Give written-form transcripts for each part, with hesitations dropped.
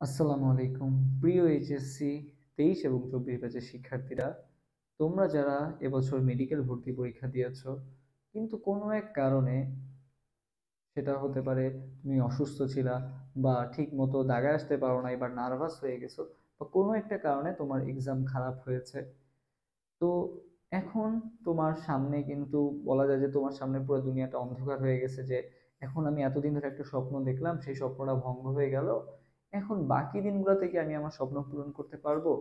আসসালামু আলাইকুম। প্রিয় এইচএসসি 23 এবং 24 ব্যাচের শিক্ষার্থীরা, তোমরা যারা এবছর মেডিকেল ভর্তি পরীক্ষা দিয়েছ, কিন্তু কোনো এক কারণে, সেটা হতে পারে তুমি অসুস্থ ছিলা বা ঠিক মতো দাগায় আসতে পারো নাই বা নার্ভাস হয়ে গেছো, বা কোনো একটা কারণে তোমার এক্সাম খারাপ হয়েছে। তো এখন তোমার সামনে কিন্তু বলা যায় যে তোমার সামনে পুরো দুনিয়াটা অন্ধকার হয়ে গেছে, যে এখন আমি এতদিন ধরে একটা স্বপ্ন দেখলাম, সেই স্বপ্নটা ভঙ্গ হয়ে গেল। এখন বাকি দিনগুলোতে কি আমি আমার স্বপ্ন পূরণ করতে পারবো?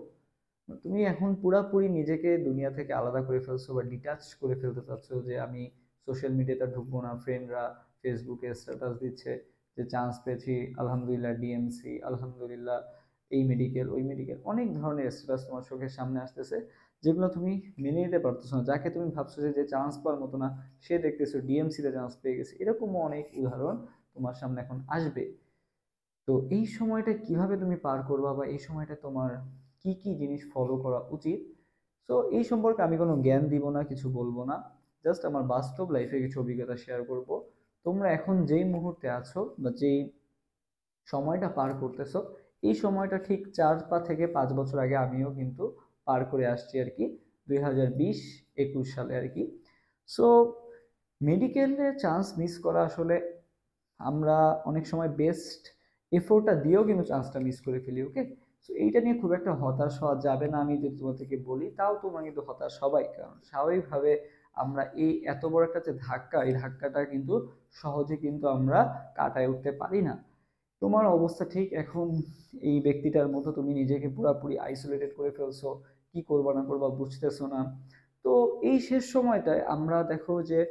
তুমি এখন পুরাপুরি নিজেকে দুনিয়া থেকে আলাদা করে ফেলছো বা ডিটাচ করে ফেলতে চাচ্ছো, যে আমি সোশ্যাল মিডিয়াতে ঢুকবো না। ফ্রেন্ডরা ফেসবুকে স্ট্যাটাস দিচ্ছে যে চান্স পেয়েছি, আলহামদুলিল্লাহ, ডিএমসি, আলহামদুলিল্লাহ, এই মেডিকেল ওই মেডিকেল, অনেক ধরনের স্ট্যাটাস তোমার চোখের সামনে আসতেছে, যেগুলো তুমি মেনে নিতে পারতেছো না। যাকে তুমি ভাবছো যে চান্স পাওয়ার মতো না, সে দেখতেছো ডিএমসি তে চান্স পেয়ে গেছে। এরকমও অনেক উদাহরণ তোমার সামনে এখন আসবে। তো এই সময়টা কিভাবে তুমি পার করবা, বা এই সময়টা তোমার কি কি জিনিস ফলো করা উচিত, তো এই সম্পর্কে আমি কোনো জ্ঞান দিব না, কিছু বলবো না। জাস্ট আমার বাস্তব লাইফে কিছু অভিজ্ঞতা শেয়ার করব। তোমরা এখন যেই মুহূর্তে আছো বা যেই সময়টা পার করতেছো, এই সময়টা ঠিক 4 থেকে 5 বছর আগে আমিও কিন্তু পার করে আসছি আর কি, 2020-21 সালে আর কি। সো মেডিকেলে চান্স মিস করা আসলে, আমরা অনেক সময় বেস্ট এফোর্টটা দিয়েও কিন্তু চান্সটা মিস করে ফেলি। ওকে, সো এইটা নিয়ে খুব একটা হতাশ হওয়া যাবে না। আমি যদি তোমাদেরকে বলি, তাও তোমরা কিন্তু হতাশ হবাই, কারণ স্বাভাবিকভাবে আমরা এই এত বড় একটা যে ধাক্কা, এই ধাক্কাটা কিন্তু সহজে কিন্তু আমরা কাটায় উঠতে পারি না। তোমার অবস্থা ঠিক এখন এই ব্যক্তিটার মতো, তুমি নিজেকে পুরাপুরি আইসোলেটেড করে ফেলছো, কি করবা না করবা বুঝতেছো না। তো এই শেষ সময়টায় আমরা দেখো যে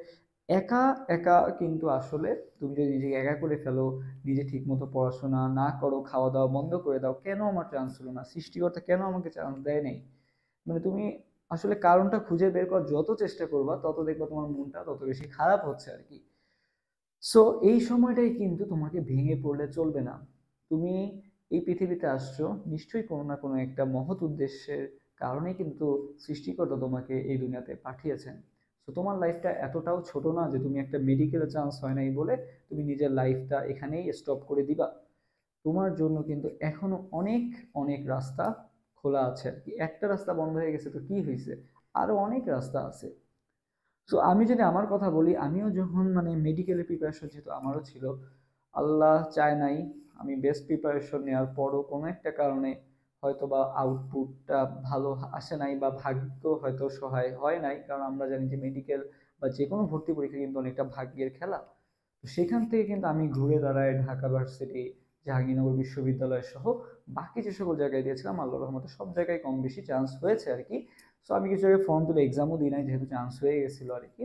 একা একা কিন্তু আসলে, তুমি যদি নিজেকে একা করে ফেলো, নিজে ঠিক মতো পড়াশোনা না করো, খাওয়া দাওয়া বন্ধ করে দাও, কেন আমার চান্স হলো না, সৃষ্টিকর্তা কেন আমাকে চান্স দেয় নাই, মানে তুমি আসলে কারণটা খুঁজে বের করার যত চেষ্টা করবা, তত দেখবা তোমার মনটা তত বেশি খারাপ হচ্ছে আর কি। সো এই সময়টাই কিন্তু তোমাকে ভেঙে পড়লে চলবে না। তুমি এই পৃথিবীতে আসছো নিশ্চয়ই কোনো না কোনো একটা মহৎ উদ্দেশ্যের কারণে, কিন্তু সৃষ্টিকর্তা তোমাকে এই দুনিয়াতে পাঠিয়েছেন। তো তোমার লাইফটা এতটাও ছোট না যে তুমি একটা মেডিকেলে চান্স হয় নাই বলে তুমি নিজের লাইফটা এখানেই স্টপ করে দিবা। তোমার জন্য কিন্তু এখনো অনেক অনেক রাস্তা খোলা আছে আর কি। একটা রাস্তা বন্ধ হয়ে গেছে তো কি হয়েছে, আরো অনেক রাস্তা আছে। সো আমি যদি আমার কথা বলি, আমিও যখন মানে মেডিকেলের প্রিপারেশন যেহেতু আমারও ছিল, আল্লাহ চায় নাই আমি বেস্ট প্রিপারেশন নেওয়ার পরও কোনো একটা কারণে হয়তো বা আউটপুটটা ভালো আসে নাই, বা ভাগ্য হয়তো সহায় হয় নাই, কারণ আমরা জানি যে মেডিকেল বা যে কোনো ভর্তি পরীক্ষা কিন্তু অনেকটা ভাগ্যের খেলা। তো সেখান থেকে কিন্তু আমি ঘুরে দাঁড়ায় ঢাকা ভার্সিটি, জাহাঙ্গীরনগর বিশ্ববিদ্যালয় সহ বাকি যে সকল জায়গায় দিয়েছিলাম, আল্লাহর রহমতে সব জায়গায় কম বেশি চান্স হয়েছে আর কি। সো আমি কিছু জায়গায় ফর্ম তুলে এক্সামও দিই নাই, যেহেতু চান্স হয়ে গেছিলো আর কি।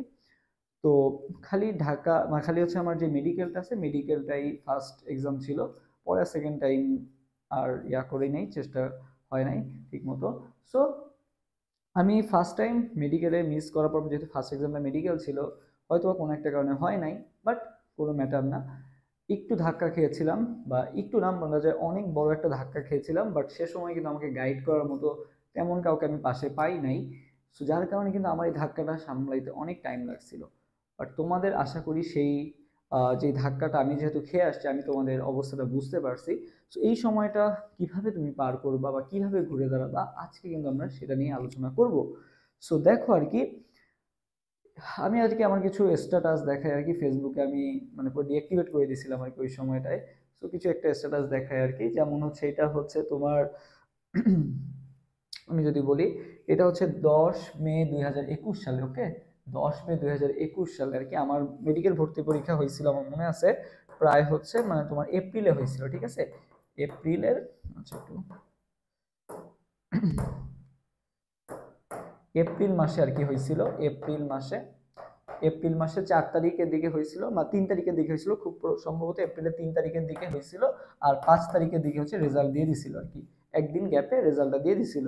তো খালি ঢাকা মানে খালি হচ্ছে আমার যে মেডিকেলটা আছে, মেডিকেলটাই ফার্স্ট এক্সাম ছিল। পরে সেকেন্ড টাইম আর করি নাই, চেষ্টা হয় নাই ঠিক মতো। সো আমি ফার্স্ট টাইম মেডিকেলে মিস করার পর, যেহেতু ফার্স্ট এক্সামটা মেডিকেল ছিল, হয়তো বা কোনো একটা কারণে হয় নাই, বাট কোনো ম্যাটার না। একটু ধাক্কা খেয়েছিলাম, বা একটু নাম বলা যায় অনেক বড় একটা ধাক্কা খেয়েছিলাম, বাট সে সময় কিন্তু আমাকে গাইড করার মতো তেমন কাউকে আমি পাশে পাই নাই। সো যার কারণে কিন্তু আমার এই ধাক্কাটা সামলাইতে অনেক টাইম লাগছিল। বাট তোমাদের আশা করি সেই যে ধাক্কাটা আমি যেহেতু খেয়ে আসছি, আমি তোমাদের অবস্থাটা বুঝতে পারছি। সো এই সময়টা কিভাবে তুমি পার করবা বা কিভাবে ঘুরে দাঁড়াবা, আজকে কিন্তু আমরা সেটা নিয়ে আলোচনা করব। সো দেখো আর কি, আমি আজকে আমার কিছু স্ট্যাটাস দেখাই আর কি ফেসবুকে, আমি মানে পুরো ডিঅ্যাক্টিভেট করে দিয়েছিলাম আর কি ওই সময়টায়। সো কিছু একটা স্ট্যাটাস দেখাই আর কি, যেমন হচ্ছে এটা হচ্ছে তোমার আমি যদি বলি, এটা হচ্ছে 10 মে 2021 সালে। ওকে, 10 মে 2021 সালে আর কি আমার মেডিকেল ভর্তি পরীক্ষা হয়েছিল, আমার মনে আছে। প্রায় হচ্ছে মানে তোমার এপ্রিলে হয়েছিল, ঠিক আছে, এপ্রিলের, আচ্ছা একটু এপ্রিল মাসে আর কি হয়েছিল, এপ্রিল মাসে 4 তারিখের দিকে হয়েছিল বা 3 তারিখের দিকে হয়েছিল, খুব সম্ভবত এপ্রিলের 3 তারিখের দিকে হয়েছিল। আর 5 তারিখের দিকে হচ্ছে রেজাল্ট দিয়ে দিছিল আর কি, একদিন গ্যাপে রেজাল্টটা দিয়ে দিছিল।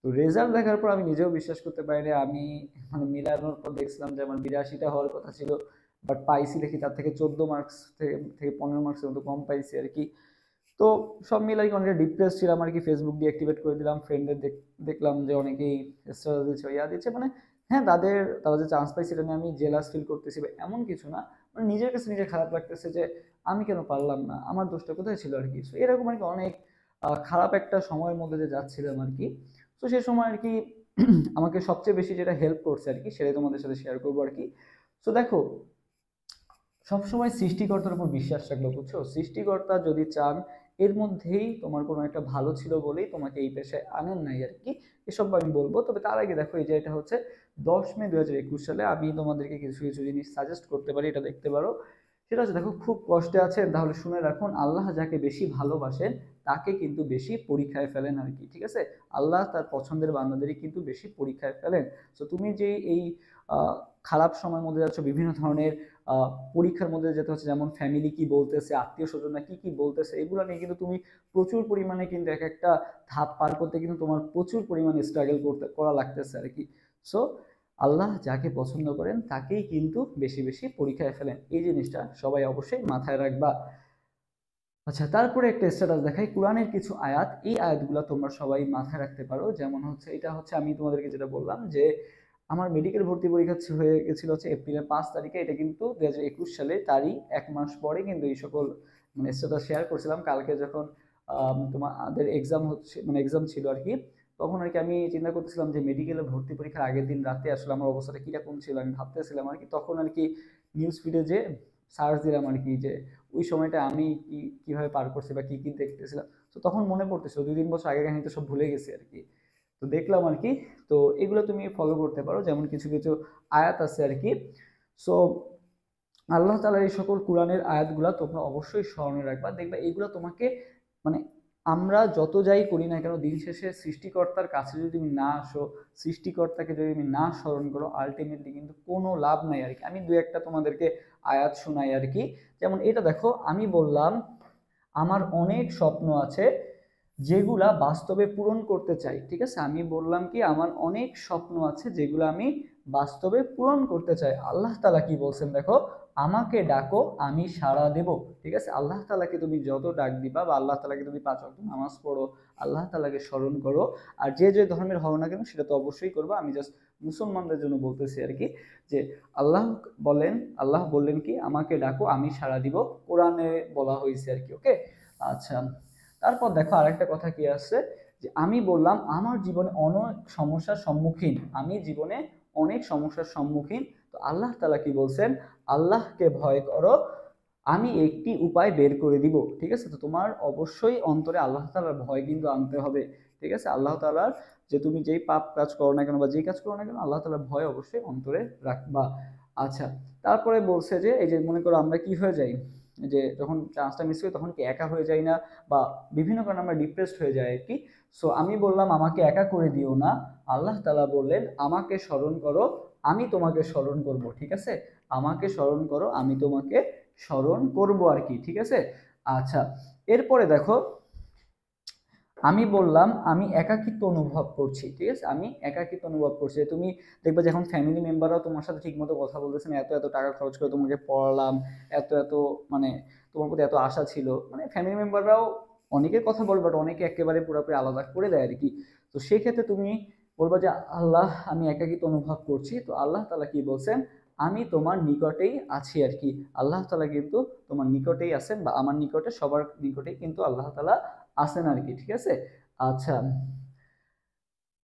তো রেজাল্ট দেখার পর আমি নিজেও বিশ্বাস করতে পারিনি। আমি মানে মিলানোর পর দেখছিলাম যে আমার 82টা হওয়ার কথা ছিল, বাট পাইছি দেখি তার থেকে 14 মার্কস থেকে 15 মার্কসের মতো কম পাইছি আর কি। তো সব মিলাই অনেকটা ডিপ্রেস ছিলাম আর কি, ফেসবুক দিয়ে অ্যাক্টিভেট করে দিলাম। ফ্রেন্ডদের দেখলাম যে অনেকেই স্ট্যাটাস দিচ্ছে, দিচ্ছে, মানে হ্যাঁ, তারা যে চান্স পাইছে এটা নিয়ে আমি জেলাস ফিল করতেছি বা এমন কিছু না, মানে নিজের কাছে নিজে খারাপ লাগতেছে যে আমি কেন পারলাম না, আমার দোষটা কোথায় ছিল আর কি। সো এরকম আর কি অনেক খারাপ একটা সময়ের মধ্যে দিয়ে যাচ্ছিলাম আর কি। তো সে সময় আর কি আমাকে সবচেয়ে বেশি যেটা হেল্প করছে আর কি, সেটাই তোমাদের সাথে শেয়ার করবো আর কি। তো দেখো, সবসময় সৃষ্টিকর্তার উপর বিশ্বাস রাখবে, বুঝছো? সৃষ্টিকর্তা যদি চান, এর মধ্যেই তোমার কোনো একটা ভালো ছিল বলেই তোমাকে এই পেশায় আনেন নাই আর কি। এসব আমি বলবো। তবে তার আগে দেখো, এই যে এটা হচ্ছে 10 মে 2021 সালে, আমি তোমাদেরকে কিছু কিছু জিনিস সাজেস্ট করতে পারি, এটা দেখতে পারো। সেটা হচ্ছে, দেখো, খুব কষ্টে আছেন তাহলে শুনে রাখুন, আল্লাহ যাকে বেশি ভালোবাসেন তাকে কিন্তু বেশি পরীক্ষায় ফেলেন আর কি, ঠিক আছে? আল্লাহ তার পছন্দের বান্দাদেরই কিন্তু বেশি পরীক্ষায় ফেলেন। তো তুমি যে এই আহ, খারাপ সময়ের মধ্যে যাচ্ছ, বিভিন্ন ধরনের আহ, পরীক্ষার মধ্যে যেতে হচ্ছে, যেমন ফ্যামিলি কি বলতেছে, আত্মীয় স্বজনরা কি কি বলতেছে, এগুলো নিয়ে কিন্তু তুমি প্রচুর পরিমাণে কিন্তু এক একটা ধাপ পার করতে কিন্তু তোমার প্রচুর পরিমাণে স্ট্রাগল করা লাগতেছে আর কি। সো আল্লাহ যাকে পছন্দ করেন তাকেই কিন্তু বেশি বেশি পরীক্ষায় ফেলেন, এই জিনিসটা সবাই অবশ্যই মাথায় রাখবা। আচ্ছা, তারপরে একটা স্ট্যাটাস দেখাই, কোরআনের কিছু আয়াত, এই আয়াতগুলো তোমরা সবাই মাথায় রাখতে পারো। যেমন হচ্ছে, এটা হচ্ছে আমি তোমাদেরকে যেটা বললাম যে আমার মেডিকেল ভর্তি পরীক্ষা হয়ে গেছিল হচ্ছে এপ্রিলের 5 তারিখে, এটা কিন্তু 2021 সালে, তারই 1 মাস পরে কিন্তু এই সকল মানে স্ট্যাটাস শেয়ার করছিলাম। কালকে যখন তোমাদের এক্সাম হচ্ছে, মানে এক্সাম ছিল আর কি, তখন আর কি আমি চিন্তা করতেছিলাম যে মেডিকেলে ভর্তি পরীক্ষার আগের দিন রাতে আসলে আমার অবস্থাটা কিরকম ছিল, আমি ভাবতেছিলাম আর কি। তখন আর কি নিউজ ফিডে যে সার্চ দিলাম আর কি, যে ওই সময়টা আমি কিভাবে পার করছি বা কি কি দেখতেছিলাম। তো তখন মনে পড়তেছিল 2-3 বছর আগের কাহিনী, তো সব ভুলে গেছি আর কি। তো দেখলাম আর কি। তো এগুলো তুমি ফলো করতে পারো, যেমন কিছু কিছু আয়াত আছে আর কি। সো আল্লাহ তাআলার এই সকল কোরআনের আয়াতগুলো তোমরা অবশ্যই স্মরণে রাখবা, দেখবা এগুলো তোমাকে মানে আমরা যত যাই করি না কেন, দিন শেষে সৃষ্টিকর্তার কাছে যদি তুমি না আসো, সৃষ্টিকর্তাকে যদি তুমি না স্মরণ করো, আলটিমেটলি কিন্তু কোনো লাভ নাই আর কি। আমি দু একটা তোমাদেরকে আয়াত শোনাই আর কি। যেমন এটা দেখো, আমি বললাম আমার অনেক স্বপ্ন আছে যেগুলা বাস্তবে পূরণ করতে চাই, ঠিক আছে? আমি বললাম কি, আমার অনেক স্বপ্ন আছে যেগুলো আমি বাস্তবে পূরণ করতে চাই। আল্লাহ তাআলা কি বলছেন দেখো, আমাকে ডাকো আমি সাড়া দেব, ঠিক আছে? আল্লাহ তাআলাকে তুমি যত ডাক দিবা, বা আল্লাহ তাআলাকে তুমি 5 ওয়াক্ত নামাজ পড়ো, আল্লাহ তাআলাকে স্মরণ করো, আর যে যে ধর্মের হও না কেন সেটা তো অবশ্যই করবা। আমি জাস্ট মুসলমানদের জন্য বলতেছি আর কি, যে আল্লাহ বলেন, আল্লাহ বললেন কি, আমাকে ডাকো আমি সাড়া দিব, কোরআনে বলা হয়েছে আর কি। ওকে, আচ্ছা। তারপর দেখো আরেকটা কথা কি আছে, যে আমি বললাম আমার জীবনে অনেক সমস্যার সম্মুখীন, আমি জীবনে অনেক সমস্যার সম্মুখীন। তো আল্লাহ তাআলা কি বলছেন, আল্লাহকে ভয় করো, আমি একটি উপায় বের করে দিব, ঠিক আছে? তো তোমার অবশ্যই অন্তরে আল্লাহ তাআলার ভয় কিন্তু আনতে হবে, ঠিক আছে? আল্লাহ তাআলার, যে তুমি যেই পাপ কাজ করো না কেন বা যেই কাজ করো না কেন, আল্লাহ তাআলার ভয় অবশ্যই অন্তরে রাখবা। আচ্ছা, তারপরে বলছে যে এই যে মনে করো আমরা কি হয়ে যাই, যে যখন চান্সটা মিস করি তখন কি একা হয়ে যাই না, বা বিভিন্ন কারণে আমরা ডিপ্রেসড হয়ে যাই আর কি। সো আমি বললাম আমাকে একা করে দিও না, আল্লাহ তাআলা বললেন আমাকে স্মরণ করো, আমি তোমাকে স্মরণ করব, ঠিক আছে? আমাকে স্মরণ করো, আমি তোমাকে স্মরণ করব আর কি, ঠিক আছে? আচ্ছা, এরপরে দেখো, আমি বললাম আমি একাকিত্ব অনুভব করছি, ঠিক আছে? আমি একাকিত্ব অনুভব করছি। তুমি দেখবে যে এখন ফ্যামিলি মেম্বাররাও তোমার সাথে ঠিকমতো কথা বলতেছে না, এত এত টাকা খরচ করে তোমাকে পড়ালাম, এত এত মানে তোমার প্রতি এত আশা ছিল, মানে ফ্যামিলি মেম্বাররাও অনেকে কথা বলবে, বাট অনেকে একেবারে পুরোপুরি আলাদা করে দেয় আর কি। তো সেই ক্ষেত্রে তুমি বলবা যে আল্লাহ আমি একাকিত্ব অনুভব করছি। তো আল্লাহ তাআলা কি বলছেন, আমি তোমার নিকটেই আছি আর কি। আল্লাহ তাআলা কিন্তু তোমার নিকটেই আছেন, বা আমার নিকটে, সবার নিকটেই কিন্তু আল্লাহ তাআলা আছেন আর কি, ঠিক আছে? আচ্ছা।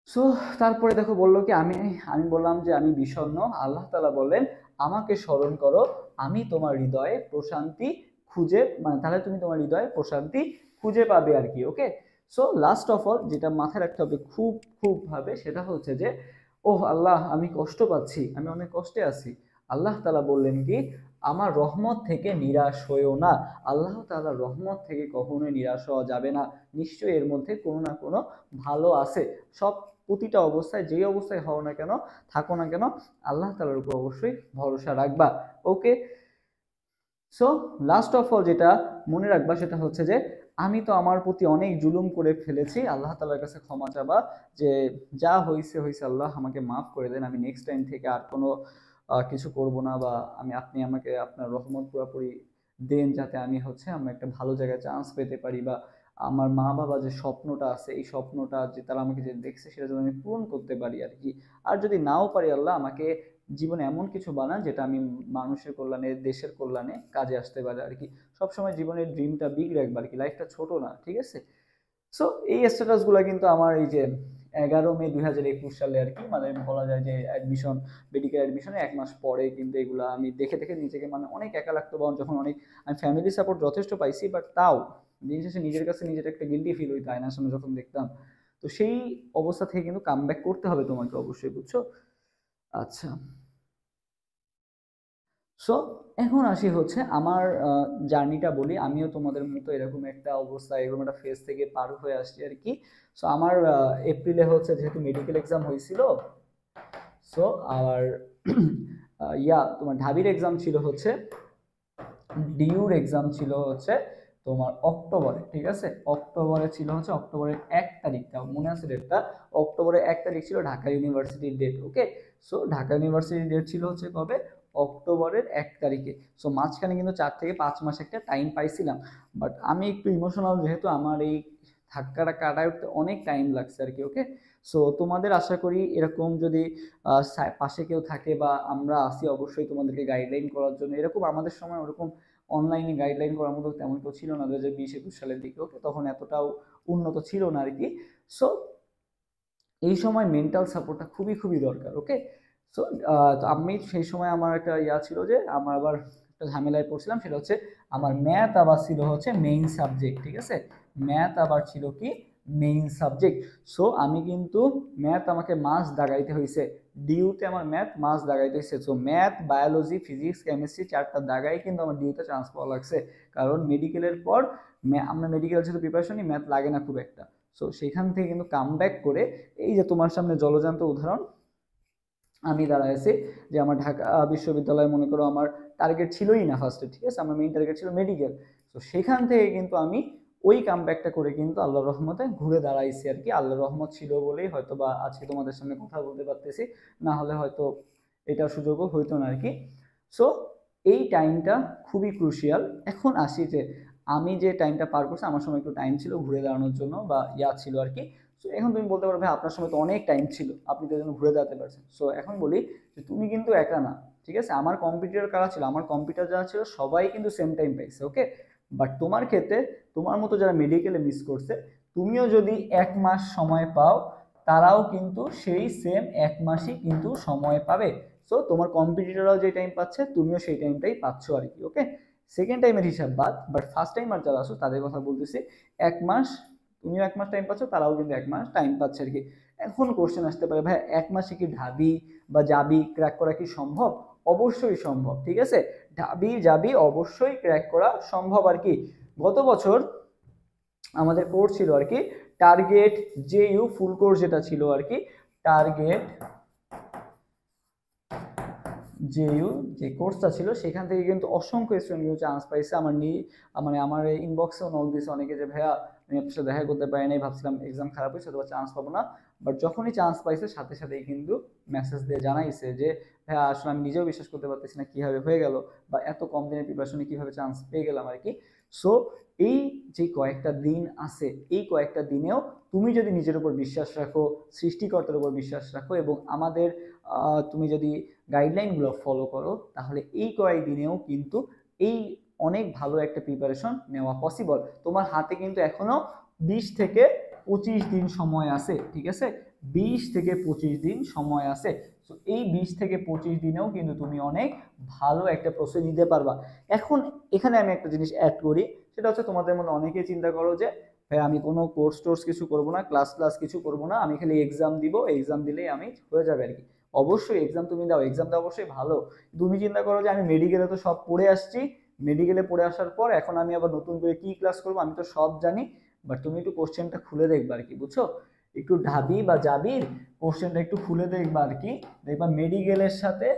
সো তারপরে দেখো বললো কি, আমি আমি বললাম যে আমি বিষণ্ণ, আল্লাহ তাআলা বললেন আমাকে স্মরণ করো, আমি তোমার হৃদয়ে প্রশান্তি খুঁজে, মানে তাহলে তুমি তোমার হৃদয়ে প্রশান্তি খুঁজে পাবে আর কি। ওকে, সো লাস্ট অফ অল যেটা মাথায় রাখতে হবে খুব খুব ভাবে, সেটা হচ্ছে যে ওহ আল্লাহ আমি কষ্ট পাচ্ছি, আমি অনেক কষ্টে আছি। আল্লাহ তাআলা বললেন কি, আমার রহমত থেকে নিরাশ হয়েও না। আল্লাহ তাআলার রহমত থেকে কখনোই নিরাশ হওয়া যাবে না, নিশ্চয়ই এর মধ্যে কোনো না কোনো ভালো আছে। সব প্রতিটা অবস্থায়, যেই অবস্থায় হও না কেন, থাকো না কেন, আল্লাহ তাআলার উপর অবশ্যই ভরসা রাখবা। ওকে, সো লাস্ট অফ অল যেটা মনে রাখবা সেটা হচ্ছে যে আমি তো আমার প্রতি অনেক জুলুম করে ফেলেছি, আল্লাহ তাআলার কাছে ক্ষমা চাবা, যে যা হয়েছে হয়েছে, আল্লাহ আমাকে মাফ করে দেন, আমি নেক্সট টাইম থেকে আর কোনো কিছু করব না, বা আপনি আমাকে আপনার রহমত পুরোপুরি দেন, যাতে আমি হচ্ছে আমরা একটা ভালো জায়গায় চান্স পেতে পারি, বা আমার মা বাবা যে স্বপ্নটা আছে, এই স্বপ্নটা যে তারা আমাকে যে দেখছে সেটা যেন আমি পূরণ করতে পারি আর কি। আর যদি নাও পারি, আল্লাহ আমাকে জীবনে এমন কিছু বানান যেটা আমি মানুষের কল্যাণে, দেশের কল্যাণে কাজে আসতে পারে আর কি। সবসময় জীবনের ড্রিমটা বিগ রাখবা আর কি, লাইফটা ছোট না, ঠিক আছে? সো এই স্ট্যাটাসগুলো কিন্তু আমার এই যে 11 মে 2021 সালে আর কি, মানে বলা যায় যে অ্যাডমিশন, মেডিকেল অ্যাডমিশনে 1 মাস পরে কিন্তু এগুলো আমি দেখে দেখে নিজেকে মানে অনেক একা লাগতো, বা যখন অনেক আমি ফ্যামিলি সাপোর্ট যথেষ্ট পাইছি, বাট তাও দিন শেষে নিজের কাছে নিজের একটা গিল্টি ফিল হইতো আয়নার সামনে যখন দেখতাম। তো সেই অবস্থা থেকে কিন্তু কাম ব্যাক করতে হবে তোমাকে অবশ্যই, বুঝছো? আচ্ছা, সো এখন আসি হচ্ছে আমার জার্নিটা বলি। আমিও তোমাদের মতো এরকম একটা অবস্থা, এরকম একটা ফেজ থেকে পার হয়ে আসছি আর কি। সো আমার এপ্রিলে হচ্ছে যেহেতু মেডিকেল এক্সাম হয়েছিল, সো আর তোমার ঢাবির এক্সাম ছিল হচ্ছে, ডিউর এক্সাম ছিল হচ্ছে তোমার অক্টোবরে, ঠিক আছে? অক্টোবরে ছিল হচ্ছে অক্টোবরের 1 তারিখটা মনে আছে ডেটটা, অক্টোবরের 1 তারিখ ছিল ঢাকা ইউনিভার্সিটির ডেট। ওকে, সো ঢাকা ইউনিভার্সিটির ডেট ছিল হচ্ছে কবে, অক্টোবরের 1 তারিখে। সো মাঝখানে কিন্তু 4 থেকে 5 মাস একটা টাইম পাইছিলাম, বাট আমি একটু ইমোশনাল, যেহেতু আমার এই ধাক্কাটা কাটায় উঠতে অনেক টাইম লাগছে আর কি। ওকে, সো তোমাদের আশা করি এরকম যদি পাশে কেউ থাকে বা আমরা আসি অবশ্যই তোমাদেরকে গাইডলাইন করার জন্য। এরকম আমাদের সময় ওরকম অনলাইনে গাইডলাইন করার মতো তেমন কেউ ছিল না 2020-21 সালের দিকে। ওকে, তখন এতটাও উন্নত ছিল না আর কি। সো এই সময় মেন্টাল সাপোর্টটা খুবই খুবই দরকার। ওকে, সো আমি সেই সময় আমার একটা ছিল যে আমার আবার একটা ঝামেলায় পড়ছিলাম, সেটা হচ্ছে আমার ম্যাথ আবার ছিল হচ্ছে মেইন সাবজেক্ট, ঠিক আছে? ম্যাথ আবার ছিল কি মেইন সাবজেক্ট। সো আমি কিন্তু ম্যাথ আমাকে মাস দাগাইতে হয়েছে, ডিউতে আমার ম্যাথ মাস দাগাইতে হয়েছে। So math, biology, physics, chemistry 4টা দাগাই কিন্তু আমার ডিউতে চান্স পাওয়া লাগছে, কারণ মেডিকেলের পর আমরা মেডিকেল যেহেতু প্রিপারেশন নিই, ম্যাথ লাগে না খুব একটা। সো সেখান থেকে কিন্তু কাম ব্যাক করে এই যে তোমার সামনে জলজান্ত উদাহরণ আমি দাঁড়াইছি, যে আমার ঢাকা বিশ্ববিদ্যালয়ে মনে করো আমার টার্গেট ছিলই না ফার্স্টে, ঠিক আছে? আমার মেইন টার্গেট ছিল মেডিকেল। তো সেখান থেকে কিন্তু আমি ওই কাম ব্যাকটা করে কিন্তু আল্লাহর রহমতে ঘুরে দাঁড়াইছি আর কি। আল্লাহর রহমত ছিল বলেই হয়তো বা আজকে তোমাদের সামনে কথা বলতে পারতেছি, না হলে হয়তো এটার সুযোগও হইতো না আর কি। সো এই টাইমটা খুবই ক্রুশিয়াল। এখন আসি যে আমি যে টাইমটা পার করছি, আমার সময় একটু টাইম ছিল ঘুরে দাঁড়ানোর জন্য, বা ছিল আর কি। সো এখন তুমি বলতে পারো ভাই আপনার সময় তো অনেক টাইম ছিল, আপনি তো জন্য ঘুরে দাঁড়াতে পারছেন। সো এখন বলি যে তুমি কিন্তু একা না, ঠিক আছে? আমার কম্পিউটার কারা ছিল, আমার কম্পিউটার যারা ছিল সবাই কিন্তু সেম টাইম পাইছে। ওকে, বাট তোমার ক্ষেত্রে তোমার মতো যারা মেডিকেলে মিস করছে, তুমিও যদি 1 মাস সময় পাও, তারাও কিন্তু সেই সেম 1 মাসই কিন্তু সময় পাবে। সো তোমার কম্পিটিটররাও যে টাইম পাচ্ছে, তুমিও সেই টাইমটাই পাচ্ছ আর কি। ওকে, সেকেন্ড টাইমের হিসাব বাদ, বাট ফার্স্ট টাইমার যারা আছো তাদের কথা বলতেছি। 1 মাস, তুমিও 1 মাস টাইম পাচ্ছ, তারাও কিন্তু 1 মাস টাইম পাচ্ছে আর কি। এখন কোশ্চেন আসতে পারে, ভাই 1 মাসে কি ঢাবি বা জাবি ক্র্যাক করা কি সম্ভব? অবশ্যই সম্ভব, ঠিক আছে? ঢাবি জাবি অবশ্যই ক্র্যাক করা সম্ভব আর কি। গত বছর আমাদের কোর্স ছিল আর কি টার্গেট জেইউ ফুল কোর্স, যেটা ছিল আর কি টার্গেট জেইউ যে কোর্সটা ছিল, সেখান থেকে কিন্তু অসংখ্য স্টুডেন্ট কিন্তু চান্স পাইছে। মানে আমার ইনবক্সেও নক দিয়েছে অনেকে যে ভাইয়া আমি আপনার সাথে দেখা করতে পারি নাই, ভাবছিলাম এক্সাম খারাপ হয়েছে অথবা চান্স পাবো না, বাট যখনই চান্স পাইছে সাথে সাথেই কিন্তু মেসেজ দিয়ে জানাইছে যে ভাইয়া আসলে আমি নিজেও বিশ্বাস করতে পারতেছি না কিভাবে হয়ে গেল, বা এত কম দিনের প্রিপারেশনে কিভাবে চান্স পেয়ে গেলাম আর কি। সো এই যে কয়েকটা দিন আছে, এই কয়েকটা দিনেও তুমি যদি নিজের উপর বিশ্বাস রাখো, সৃষ্টিকর্তার উপর বিশ্বাস রাখো, এবং আমাদের তুমি যদি গাইডলাইনগুলো ফলো করো, তাহলে এই কয়েকদিনেও কিন্তু এই অনেক ভালো একটা প্রিপারেশন নেওয়া পসিবল। তোমার হাতে কিন্তু এখনো 20 থেকে 25 দিন সময় আছে, ঠিক আছে? 20 থেকে 25 দিন সময় আছে। তো এই 20 থেকে 25 দিনেও কিন্তু তুমি অনেক ভালো একটা প্রস্তুতি নিতে পারবা। এখন এখানে আমি একটা জিনিস অ্যাড করি, সেটা হচ্ছে তোমাদের মধ্যে অনেকেই চিন্তা করো যে ভাই আমি কোনো কোর্স টোর্স কিছু করবো না, ক্লাস ক্লাস কিছু করবো না, আমি খালি এক্সাম দিব, এক্সাম দিলেই আমি হয়ে যাবে আর কি। অবশ্যই এক্সাম তুমি দাও, এক্সাম দাও অবশ্যই ভালো। তুমি চিন্তা করো যে আমি মেডিকেলে তো সব পড়ে আসছি, মেডিকেলে পড়ে আসার পর এখন আমি আবার নতুন করে কি ক্লাস করবো, আমি তো সব জানি। বাট তুমি একটু কোশ্চেনটা খুলে দেখবা আর কি, বুঝছো? একটু ঢাবি বা জাবির কোশ্চেনটা একটু খুলে দেখবা আর কি, দেখবা মেডিকেলের সাথে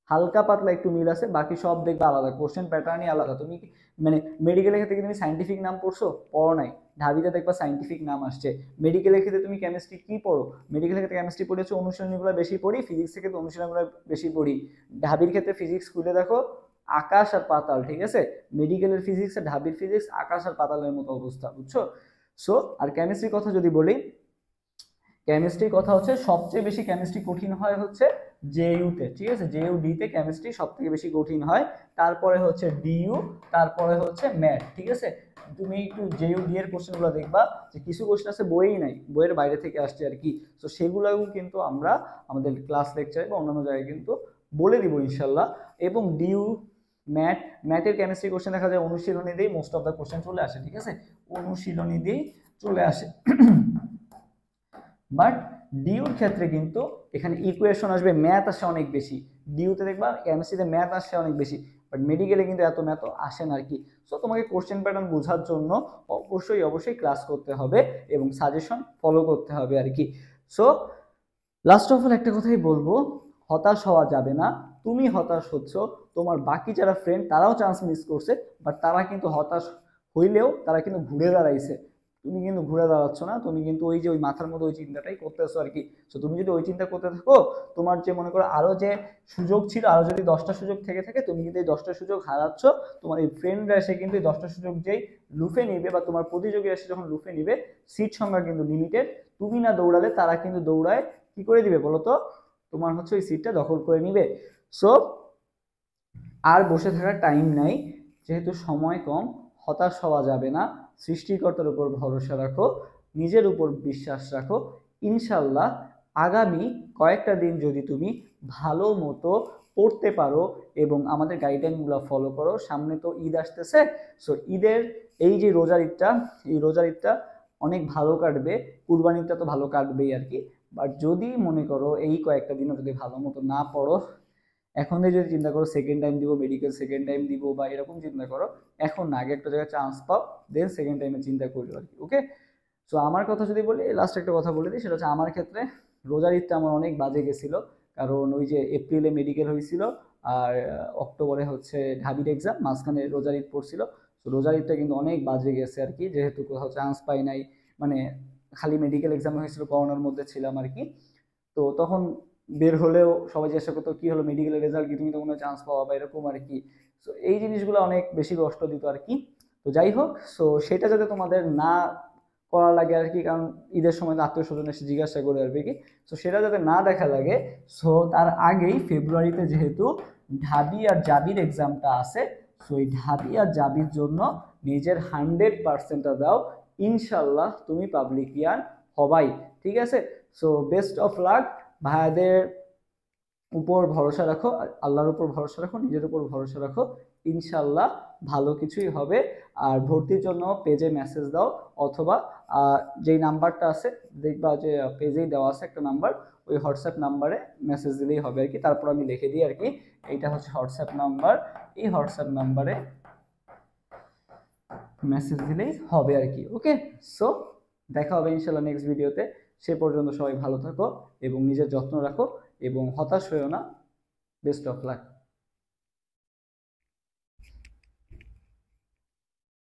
হালকা পাতলা একটু মিল আছে, বাকি সব দেখবা আলাদা, কোশ্চেন প্যাটার্নই আলাদা। তুমি মানে মেডিকেলের ক্ষেত্রে কি তুমি সাইন্টিফিক নাম পড়ছো? পড়ো নাই। ঢাবিতে দেখবা সাইন্টিফিক নাম আসছে। মেডিকেলের ক্ষেত্রে তুমি কেমিস্ট্রি কি পড়ো? মেডিকেলের ক্ষেত্রে কেমিস্ট্রি পড়েছো, অনুশীলনীগুলো বেশি পড়ি, ফিজিক্সের ক্ষেত্রে অনুশীলনীগুলো বেশি পড়ি। ঢাবির ক্ষেত্রে ফিজিক্স খুলে দেখো, আকাশ আর পাতাল, ঠিক আছে? মেডিকেলের ফিজিক্স আর ঢাবির ফিজিক্স আকাশ আর পাতালের মতো অবস্থা, বুঝছো? সো আর কেমিস্ট্রির কথা যদি বলি, কেমিস্ট্রির কথা হচ্ছে সবচেয়ে বেশি কেমিস্ট্রি কঠিন হয় হচ্ছে জেইউতে, ঠিক আছে, জেইউ ডিতে কেমিস্ট্রি সব থেকে বেশি কঠিন হয়, তারপরে হচ্ছে ডিইউ, তারপরে হচ্ছে ম্যাথ, ঠিক আছে। তুমি একটু জেইউ ডি এর কোশ্চেনগুলো দেখবা যে কিছু কোশ্চেন আছে বইই নাই, বইয়ের বাইরে থেকে আসছে আর কি। তো সেগুলোও কিন্তু আমরা আমাদের ক্লাস লেকচারে বা অন্যান্য জায়গায় কিন্তু বলে দিব ইনশাল্লাহ। এবং ডিইউ ম্যাথের কেমিস্ট্রি কোশ্চেন দেখা যায় অনুশীলনী দিয়েই মোস্ট অফ দ্য কোশ্চেন চলে আসে, ঠিক আছে, অনুশীলনী দিয়েই চলে আসে। বাট ডিউর ক্ষেত্রে কিন্তু এখানে ইকুয়েশন আসবে, ম্যাথ আসে অনেক বেশি। ডিউতে দেখবা কেমিস্ট্রিতে ম্যাথ আসে অনেক বেশি, বাট মেডিকেলে কিন্তু এত ম্যাথ আসে না আর কি। সো তোমাকে কোশ্চেন প্যাটার্ন বোঝার জন্য অবশ্যই ক্লাস করতে হবে এবং সাজেশন ফলো করতে হবে আর কি। সো লাস্ট অফ অল একটা কথাই বলবো, হতাশ হওয়া যাবে না। তুমি হতাশ হচ্ছ, তোমার বাকি যারা ফ্রেন্ড তারাও চান্স মিস করছে, বাট তারা কিন্তু হতাশ হইলেও তারা কিন্তু ঘুরে দাঁড়াইছে, তুমি কিন্তু ঘুরে দাঁড়াচ্ছ না, তুমি কিন্তু ওই যে ওই মাথার মধ্যে ওই চিন্তাটাই করতেছো আর কি। তো তুমি যদি ওই চিন্তা করতে থাকো, তোমার যে মনে করো আরো যে সুযোগ ছিল, আরো যদি 10টা সুযোগ থেকে থাকে, তুমি কিন্তু এই 10টা সুযোগ হারাচ্ছ। তোমার এই ফ্রেন্ডরা এসে কিন্তু এই 10টা সুযোগ যেই লুফে নিবে, বা তোমার প্রতিযোগী এসে যখন লুফে নিবে, সিট সংখ্যা কিন্তু লিমিটেড, তুমি না দৌড়ালে তারা কিন্তু দৌড়ায় কি করে দিবে বলতো, তোমার হচ্ছে ওই সিটটা দখল করে নিবে। সো আর বসে থাকার টাইম নাই, যেহেতু সময় কম, হতাশ হওয়া যাবে না। সৃষ্টিকর্তার উপর ভরসা রাখো, নিজের উপর বিশ্বাস রাখো। ইনশাল্লাহ আগামী কয়েকটা দিন যদি তুমি ভালো মতো পড়তে পারো এবং আমাদের গাইডলাইনগুলো ফলো করো, সামনে তো ঈদ আসতেছে। সো ঈদের এই যে রোজার ঈদটা, এই রোজার ঈদটা অনেক ভালো কাটবে, কুরবানিটা তো ভালো কাটবেই আর কি। বাট যদি মনে করো এই কয়েকটা দিনও যদি ভালো মতো না পড়ো, এখন থেকে যদি চিন্তা করো সেকেন্ড টাইম দিব, মেডিকেল সেকেন্ড টাইম দিব বা এরকম চিন্তা করো, এখন না, আগে একটা জায়গায় চান্স পাও, দেন সেকেন্ড টাইমে চিন্তা করবে আর কি। ওকে, সো আমার কথা যদি বলি, লাস্ট একটা কথা বলে দিই, সেটা হচ্ছে আমার ক্ষেত্রে রোজার ঈদটা আমার অনেক বাজে গেছিলো, কারণ ওই যে এপ্রিলে মেডিকেল হয়েছিল আর অক্টোবরে হচ্ছে ঢাবির এক্সাম, মাঝখানে রোজার ঈদ পড়ছিল। তো রোজার ঈদটা কিন্তু অনেক বাজে গেছে আর কি, যেহেতু কোথাও চান্স পাই নাই, মানে খালি মেডিকেল এক্সাম হয়েছিল, করোনার মধ্যে ছিলাম আর কি। তো তখন বের হলেও সবাই চেষ্টা করতো কি হলো মেডিকেলের রেজাল্ট কি, তুমি তো কোনো চান্স পাওয়া বা এরকম আর কি। তো এই জিনিসগুলো অনেক বেশি কষ্ট দিত আর কি। তো যাই হোক, সো সেটা যাতে তোমাদের না করা লাগে আর কি, কারণ ঈদের সময় আত্মীয় স্বজন এসে জিজ্ঞাসা করে আসবে কি, তো সেটা যাতে না দেখা লাগে, সো তার আগেই ফেব্রুয়ারিতে যেহেতু ঢাবি আর জাবির এক্সামটা আছে, সো এই ঢাবি আর জাবির জন্য নিজের 100%টা দাও, ইনশাল্লাহ তুমি পাবলিকিয়ান হবাই, ঠিক আছে। সো বেস্ট অফ লাক, ভাইয়াদের উপর ভরসা রাখো, আল্লাহর উপর ভরসা রাখো, নিজের উপর ভরসা রাখো, ইনশাল্লাহ ভালো কিছুই হবে। আর ভর্তির জন্য পেজে মেসেজ দাও, অথবা যেই নাম্বারটা আছে দেখবা যে পেজেই দেওয়া আছে একটা নাম্বার, ওই হোয়াটসঅ্যাপ নাম্বারে মেসেজ দিলেই হবে আর কি। তারপর আমি লিখে দিই আর কি, এইটা হচ্ছে হোয়াটসঅ্যাপ নাম্বার, এই হোয়াটসঅ্যাপ নাম্বারে মেসেজ দিলেই হবে আর কি। ওকে, সো দেখা হবে ইনশাল্লাহ নেক্সট ভিডিওতে। সে পর্যন্ত সবাই ভালো থাকো এবং নিজের যত্ন রাখো এবং হতাশ হয়েও না। Best of luck.